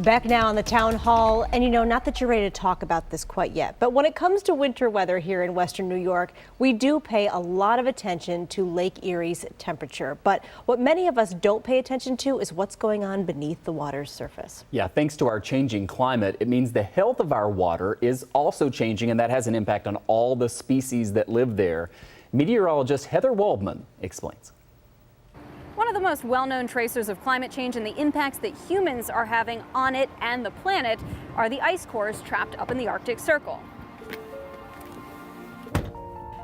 Back now on the town hall, and not that you're ready to talk about this quite yet, but when it comes to winter weather here in western New York, we do pay a lot of attention to Lake Erie's temperature. But what many of us don't pay attention to is what's going on beneath the water's surface. Yeah, thanks to our changing climate, it means the health of our water is also changing, and that has an impact on all the species that live there. Meteorologist Heather Waldman explains. One of the most well-known tracers of climate change and the impacts that humans are having on it and the planet are the ice cores trapped up in the Arctic Circle.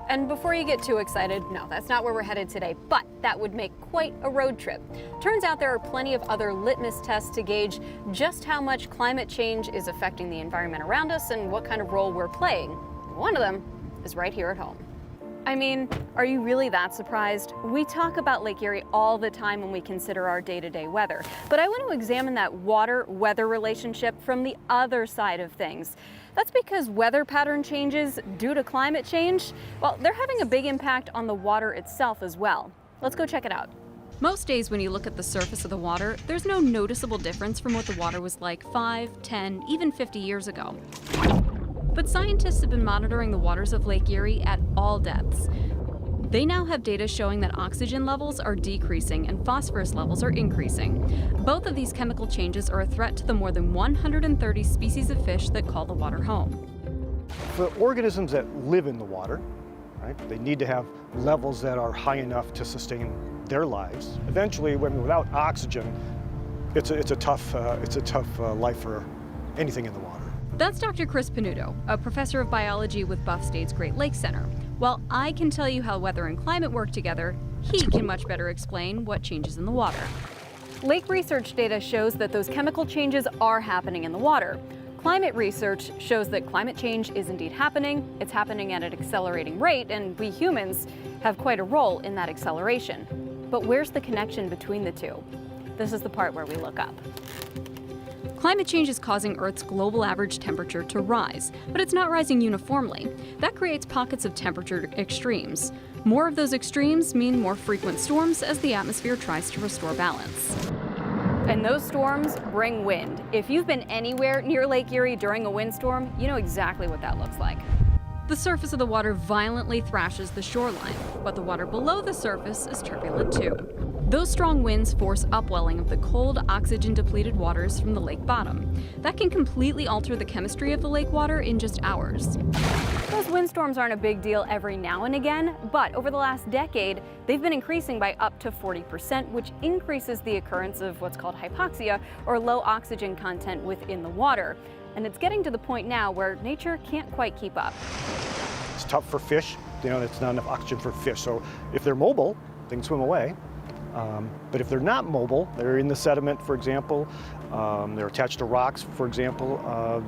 And before you get too excited, no, that's not where we're headed today, but that would make quite a road trip. Turns out there are plenty of other litmus tests to gauge just how much climate change is affecting the environment around us and what kind of role we're playing. One of them is right here at home. I mean, are you really that surprised? We talk about Lake Erie all the time when we consider our day-to-day weather, but I want to examine that water-weather relationship from the other side of things. That's because weather pattern changes due to climate change, well, they're having a big impact on the water itself as well. Let's go check it out. Most days when you look at the surface of the water, there's no noticeable difference from what the water was like 5, 10, even 50 years ago. But scientists have been monitoring the waters of Lake Erie at all depths. They now have data showing that oxygen levels are decreasing and phosphorus levels are increasing. Both of these chemical changes are a threat to the more than 130 species of fish that call the water home. For organisms that live in the water, right, they need to have levels that are high enough to sustain their lives. Eventually, without oxygen, it's a tough life for anything in the water. That's Dr. Chris Panuto, a professor of biology with Buff State's Great Lakes Center. While I can tell you how weather and climate work together, he can much better explain what changes in the water. Lake research data shows that those chemical changes are happening in the water. Climate research shows that climate change is indeed happening. It's happening at an accelerating rate, and we humans have quite a role in that acceleration. But where's the connection between the two? This is the part where we look up. Climate change is causing Earth's global average temperature to rise, but it's not rising uniformly. That creates pockets of temperature extremes. More of those extremes mean more frequent storms as the atmosphere tries to restore balance. And those storms bring wind. If you've been anywhere near Lake Erie during a windstorm, you know exactly what that looks like. The surface of the water violently thrashes the shoreline, but the water below the surface is turbulent too. Those strong winds force upwelling of the cold, oxygen-depleted waters from the lake bottom. That can completely alter the chemistry of the lake water in just hours. Those windstorms aren't a big deal every now and again, but over the last decade, they've been increasing by up to 40%, which increases the occurrence of what's called hypoxia, or low oxygen content within the water. And it's getting to the point now where nature can't quite keep up. It's tough for fish. It's not enough oxygen for fish. So if they're mobile, they can swim away. But if they're not mobile, they're in the sediment, for example, they're attached to rocks, for example,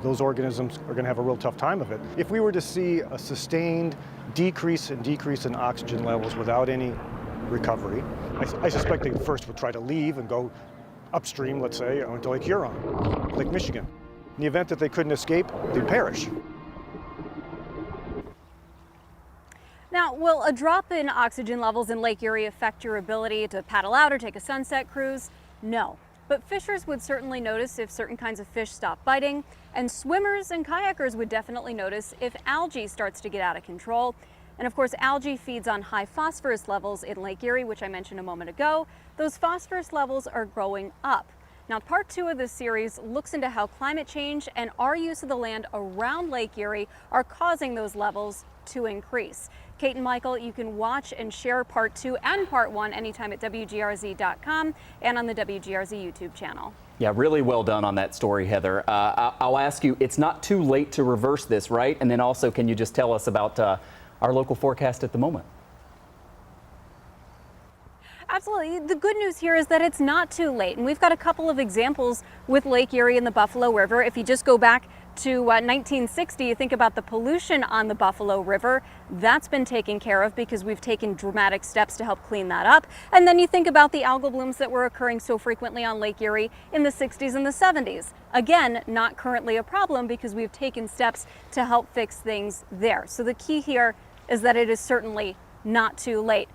those organisms are going to have a real tough time of it. If we were to see a sustained decrease in oxygen levels without any recovery, I suspect they first would try to leave and go upstream, let's say, into Lake Huron, Lake Michigan. In the event that they couldn't escape, they'd perish. Now, will a drop in oxygen levels in Lake Erie affect your ability to paddle out or take a sunset cruise? No. But fishers would certainly notice if certain kinds of fish stop biting, and swimmers and kayakers would definitely notice if algae starts to get out of control. And of course, algae feeds on high phosphorus levels in Lake Erie, which I mentioned a moment ago. Those phosphorus levels are going up. Now, part 2 of this series looks into how climate change and our use of the land around Lake Erie are causing those levels to increase. Kate and Michael, you can watch and share part 2 and part 1 anytime at WGRZ.com and on the WGRZ YouTube channel. Yeah, really well done on that story, Heather. I'll ask you, it's not too late to reverse this, right? And then also, can you just tell us about our local forecast at the moment? Absolutely. The good news here is that it's not too late. And we've got a couple of examples with Lake Erie and the Buffalo River. If you just go back to 1960, you think about the pollution on the Buffalo River. That's been taken care of because we've taken dramatic steps to help clean that up. And then you think about the algal blooms that were occurring so frequently on Lake Erie in the 60s and the 70s. Again, not currently a problem because we've taken steps to help fix things there. So the key here is that it is certainly not too late.